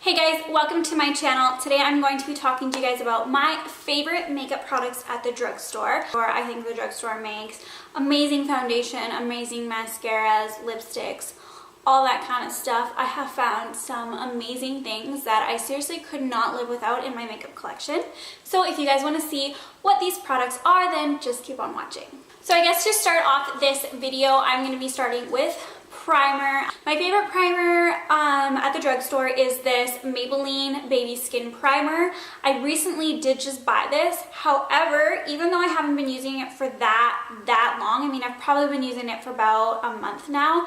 Hey guys, welcome to my channel. Today I'm going to be talking to you guys about my favorite makeup products at the drugstore. I think the drugstore makes amazing foundation, amazing mascaras, lipsticks, all that kind of stuff. I have found some amazing things that I seriously could not live without in my makeup collection. So if you guys want to see what these products are, then just keep on watching. So I guess to start off this video, I'm going to be starting with primer. My favorite primer at the drugstore is this Maybelline Baby Skin Primer. I recently did just buy this. However, even though I haven't been using it for that long, I mean, I've probably been using it for about a month now,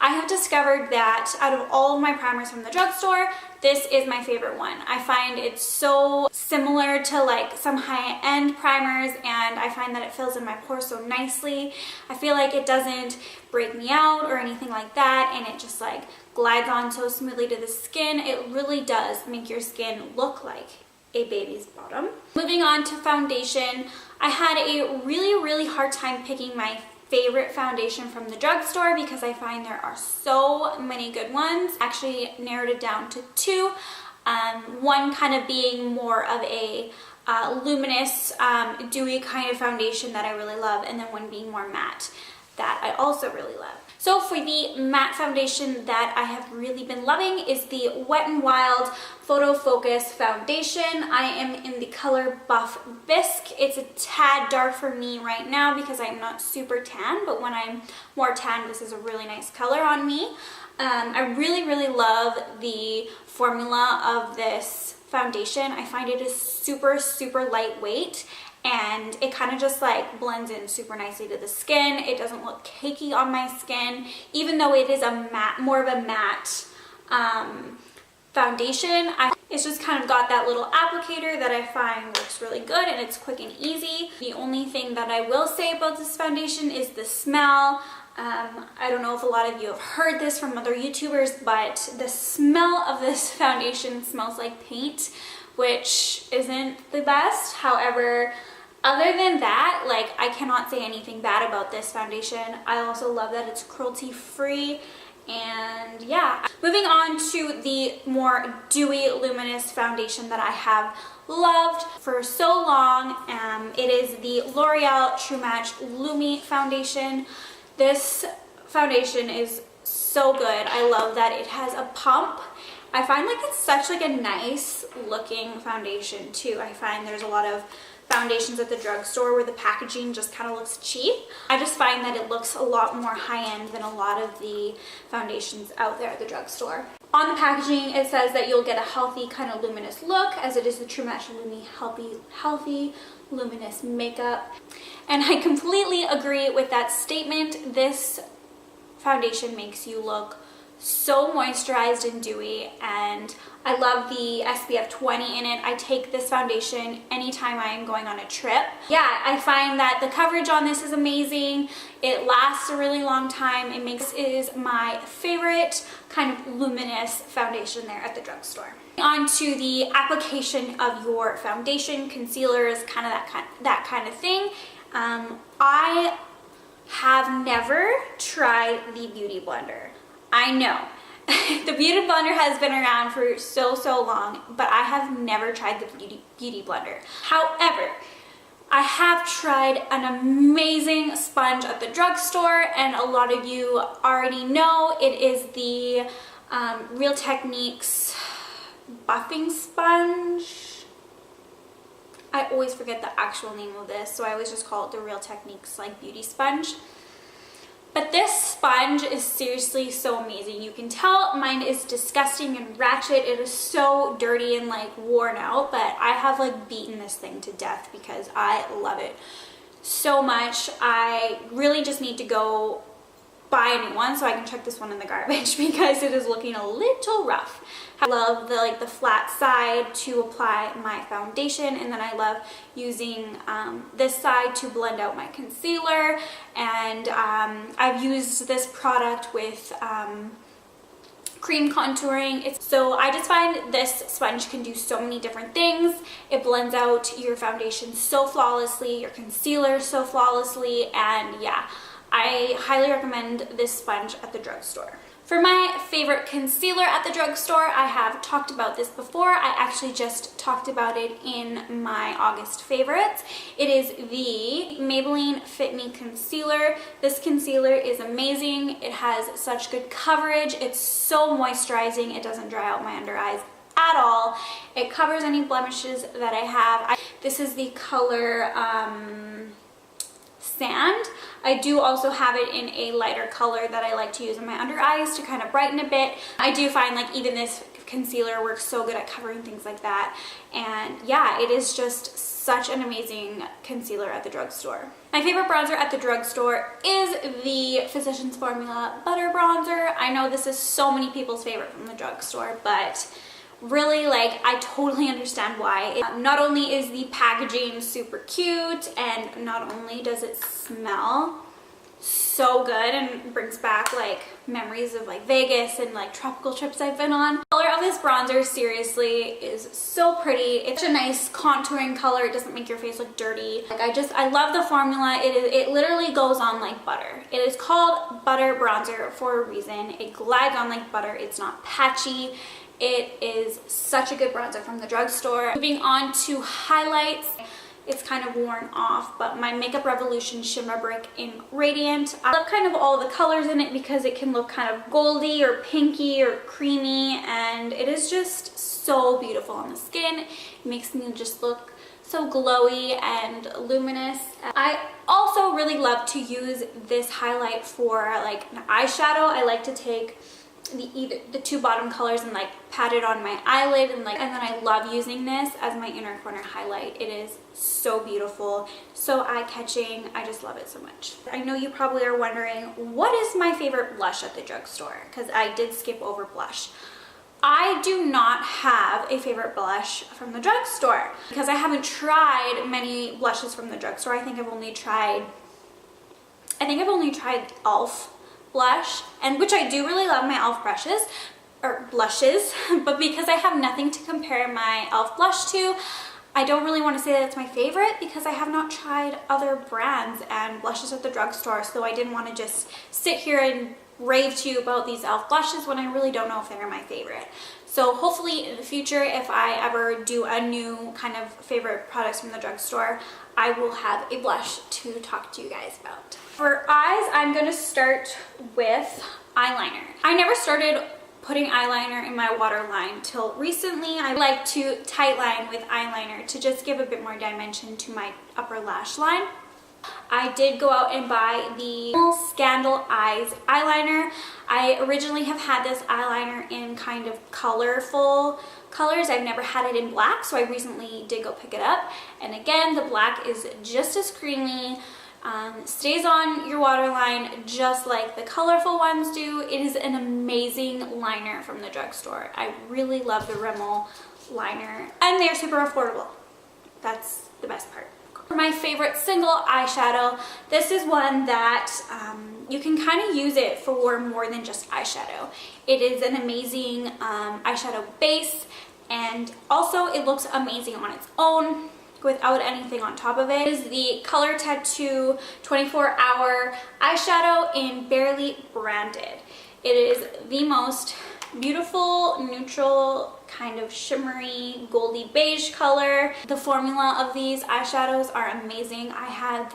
I have discovered that out of all of my primers from the drugstore, this is my favorite one. I find it's so similar to like some high-end primers, and I find that it fills in my pores so nicely. I feel like it doesn't break me out or anything like that, and it just like glides on so smoothly to the skin. It really does make your skin look like a baby's bottom. Moving on to foundation, I had a really hard time picking my favorite foundation from the drugstore because I find there are so many good ones. Actually narrowed it down to two. One kind of being more of a luminous, dewy kind of foundation that I really love, and then one being more matte that I also really love. So for the matte foundation that I have really been loving is the WetNWild Photo Focus Foundation. I am in the color Buff Bisque. It's a tad dark for me right now because I'm not super tan, but when I'm more tan, this is a really nice color on me. I really love the formula of this foundation. I find it is super lightweight, and it kind of just like blends in super nicely to the skin. It doesn't look cakey on my skin, even though it is a matte, more of a matte foundation. It's just kind of got that little applicator that I find works really good, and it's quick and easy. The only thing that I will say about this foundation is the smell. I don't know if a lot of you have heard this from other YouTubers, but the smell of this foundation smells like paint, which isn't the best. However, other than that, like, I cannot say anything bad about this foundation. I also love that it's cruelty free, and yeah. Moving on to the more dewy luminous foundation that I have loved for so long. It is the L'Oreal Trumatch Lumi foundation. This foundation is so good. I love that it has a pump. I find like it's such like a nice looking foundation too. I find there's a lot of foundations at the drugstore where the packaging just kind of looks cheap. I just find that it looks a lot more high-end than a lot of the foundations out there at the drugstore. On the packaging, it says that you'll get a healthy kind of luminous look, as it is the Trumatch Lumi healthy luminous makeup. And I completely agree with that statement. This foundation makes you look so moisturized and dewy, and I love the SPF 20 in it. I take this foundation anytime I am going on a trip. Yeah, I find that the coverage on this is amazing. It lasts a really long time. It is my favorite kind of luminous foundation there at the drugstore. On to the application of your foundation, concealers, kind of that kind of thing. I have never tried the Beauty Blender. I know the Beauty Blender has been around for so long, but I have never tried the Beauty Blender. However, I have tried an amazing sponge at the drugstore, and a lot of you already know it is the Real Techniques buffing sponge. I always forget the actual name of this, so I always just call it the Real Techniques like beauty sponge. But this sponge is seriously so amazing. You can tell mine is disgusting and ratchet. It is so dirty and like worn out, but I have like beaten this thing to death because I love it so much. I really just need to go buy a new one so I can chuck this one in the garbage because it is looking a little rough. I love the flat side to apply my foundation, and then I love using this side to blend out my concealer, and I've used this product with cream contouring. So I just find this sponge can do so many different things. It blends out your foundation so flawlessly, your concealer so flawlessly, and yeah, I highly recommend this sponge at the drugstore. For my favorite concealer at the drugstore, I have talked about this before. I actually just talked about it in my August favorites. It is the Maybelline Fit Me Concealer. This concealer is amazing. It has such good coverage. It's so moisturizing. It doesn't dry out my under eyes at all. It covers any blemishes that I have. This is the color Sand. I do also have it in a lighter color that I like to use in my under eyes to kind of brighten a bit. I do find like even this concealer works so good at covering things like that. And yeah, it is just such an amazing concealer at the drugstore. My favorite bronzer at the drugstore is the Physicians Formula Butter Bronzer. I know this is so many people's favorite from the drugstore, but really, like, I totally understand why. Not only is the packaging super cute, and not only does it smell so good and brings back like memories of like Vegas and like tropical trips I've been on. The color of this bronzer seriously is so pretty. It's a nice contouring color. It doesn't make your face look dirty. Like I love the formula. It literally goes on like butter. It is called butter bronzer for a reason. It glides on like butter. It's not patchy. It is such a good bronzer from the drugstore. Moving on to highlights. It's kind of worn off, but my Makeup Revolution Shimmer Brick in Radiant. I love kind of all the colors in it because it can look kind of goldy or pinky or creamy, and it is just so beautiful on the skin. It makes me just look so glowy and luminous. I also really love to use this highlight for like an eyeshadow. I like to take the two bottom colors and like pat it on my eyelid and then I love using this as my inner corner highlight. It is so beautiful, so eye-catching. I just love it so much. I know you probably are wondering, what is my favorite blush at the drugstore? Because I did skip over blush. I do not have a favorite blush from the drugstore because I haven't tried many blushes from the drugstore. I think I've only tried e.l.f. blush, and which I do really love my e.l.f. brushes or blushes, but because I have nothing to compare my e.l.f. blush to, I don't really want to say that it's my favorite because I have not tried other brands and blushes at the drugstore, so I didn't want to just sit here and rave to you about these e.l.f. blushes when I really don't know if they're my favorite. So hopefully in the future, if I ever do a new kind of favorite products from the drugstore, I will have a blush to talk to you guys about. For eyes, I'm going to start with eyeliner. I never started putting eyeliner in my waterline till recently. I like to tightline with eyeliner to just give a bit more dimension to my upper lash line. I did go out and buy the Scandal Eyes eyeliner. I originally have had this eyeliner in kind of colorful colors. I've never had it in black, so I recently did go pick it up. And again, the black is just as creamy. Stays on your waterline just like the colorful ones do. It is an amazing liner from the drugstore. I really love the Rimmel liner, and they're super affordable. That's the best part. My favorite single eyeshadow. This is one that you can kind of use it for more than just eyeshadow. It is an amazing eyeshadow base, and also it looks amazing on its own without anything on top of it. It is the Color Tattoo 24-hour eyeshadow in Barely Branded. It is the most beautiful, neutral, kind of shimmery, goldy beige color. The formula of these eyeshadows are amazing. I have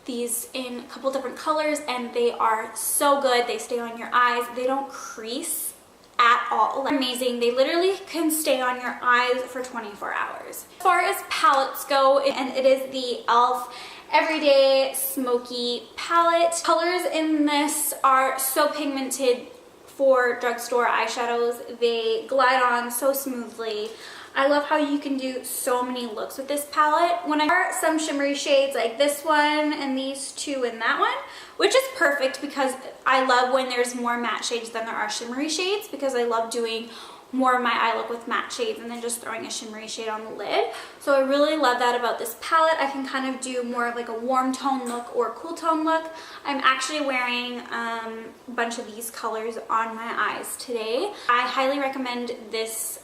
these in a couple different colors, and they are so good. They stay on your eyes. They don't crease at all. Amazing. They literally can stay on your eyes for 24 hours. As far as palettes go, and it is the e.l.f. Everyday Smokey Palette. Colors in this are so pigmented for drugstore eyeshadows. They glide on so smoothly. I love how you can do so many looks with this palette. When I wear some shimmery shades like this one and these two and that one, which is perfect because I love when there's more matte shades than there are shimmery shades, because I love doing more of my eye look with matte shades and then just throwing a shimmery shade on the lid. So I really love that about this palette. I can kind of do more of like a warm tone look or cool tone look. I'm actually wearing a bunch of these colors on my eyes today. I highly recommend this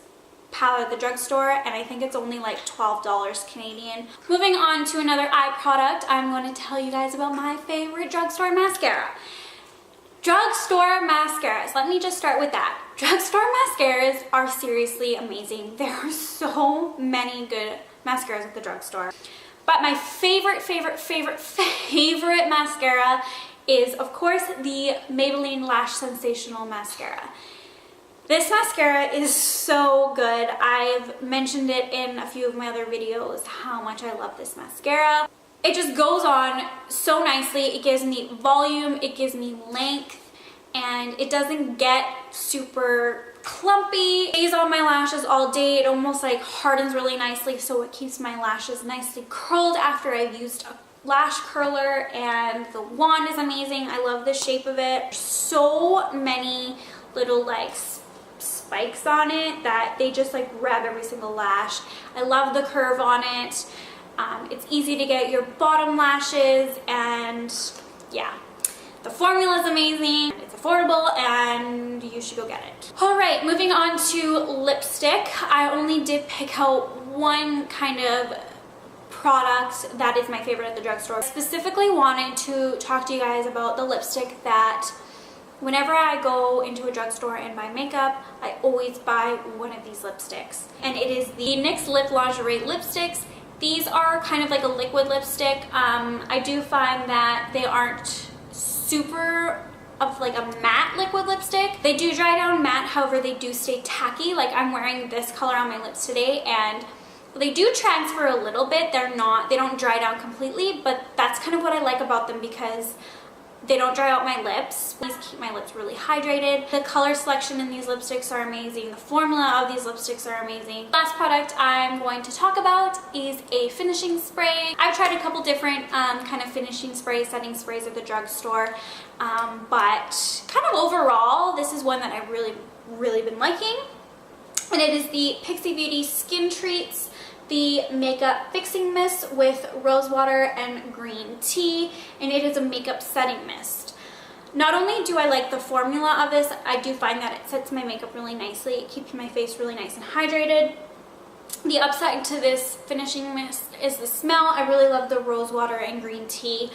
palette at the drugstore, and I think it's only like $12 Canadian. Moving on to another eye product, I'm going to tell you guys about my favorite drugstore mascara. Drugstore mascaras. Let me just start with that. Drugstore mascaras are seriously amazing. There are so many good mascaras at the drugstore. But my favorite mascara is, of course, the Maybelline Lash Sensational Mascara. This mascara is so good. I've mentioned it in a few of my other videos how much I love this mascara. It just goes on so nicely. It gives me volume, it gives me length, and it doesn't get super clumpy. It stays on my lashes all day. It almost like hardens really nicely, so it keeps my lashes nicely curled after I've used a lash curler, and the wand is amazing. I love the shape of it. So many little like spikes on it that they just like grab every single lash. I love the curve on it. It's easy to get your bottom lashes, and yeah, the formula is amazing. It's affordable and you should go get it. All right, moving on to lipstick. I only did pick out one kind of product that is my favorite at the drugstore. I specifically wanted to talk to you guys about the lipstick that whenever I go into a drugstore and buy makeup, I always buy one of these lipsticks. And it is the NYX Lip Lingerie lipsticks. These are kind of like a liquid lipstick. I do find that they aren't super of like a matte liquid lipstick. They do dry down matte, however they do stay tacky. Like I'm wearing this color on my lips today, and they do transfer a little bit. They don't dry down completely, but that's kind of what I like about them because they don't dry out my lips. These keep my lips really hydrated. The color selection in these lipsticks are amazing. The formula of these lipsticks are amazing. Last product I'm going to talk about is a finishing spray. I've tried a couple different kind of finishing sprays, setting sprays at the drugstore, but kind of overall, this is one that I've really been liking. And it is the Pixi Beauty Skin Treats, the Makeup Fixing Mist with rosewater and green tea, and it is a makeup setting mist. Not only do I like the formula of this, I do find that it sets my makeup really nicely. It keeps my face really nice and hydrated. The upside to this finishing mist is the smell. I really love the rosewater and green tea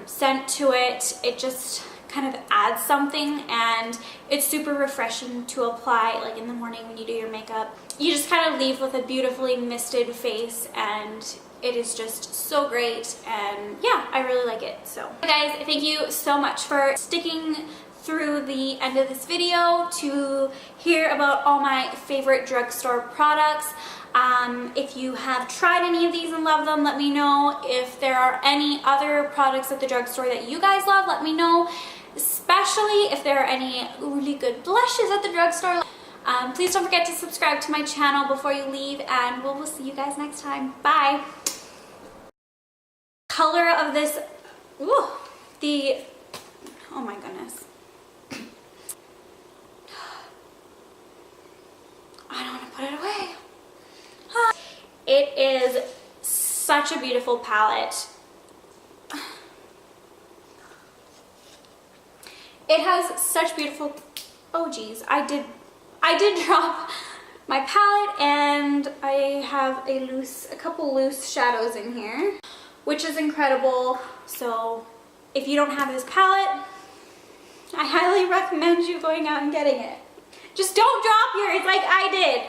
scent to it. It just kind of adds something, and it's super refreshing to apply like in the morning when you do your makeup. You just kind of leave with a beautifully misted face, and it is just so great, and yeah, I really like it. So guys, thank you so much for sticking through the end of this video to hear about all my favorite drugstore products. If you have tried any of these and love them, let me know. If there are any other products at the drugstore that you guys love, let me know. Especially if there are any really good blushes at the drugstore. Please don't forget to subscribe to my channel before you leave, and we'll see you guys next time. Bye! Color of this, ooh, oh my goodness. I don't want to put it away. It is such a beautiful palette. It has such beautiful, oh geez, I did drop my palette, and I have a couple loose shadows in here, which is incredible. So if you don't have this palette, I highly recommend you going out and getting it. Just don't drop yours like I did.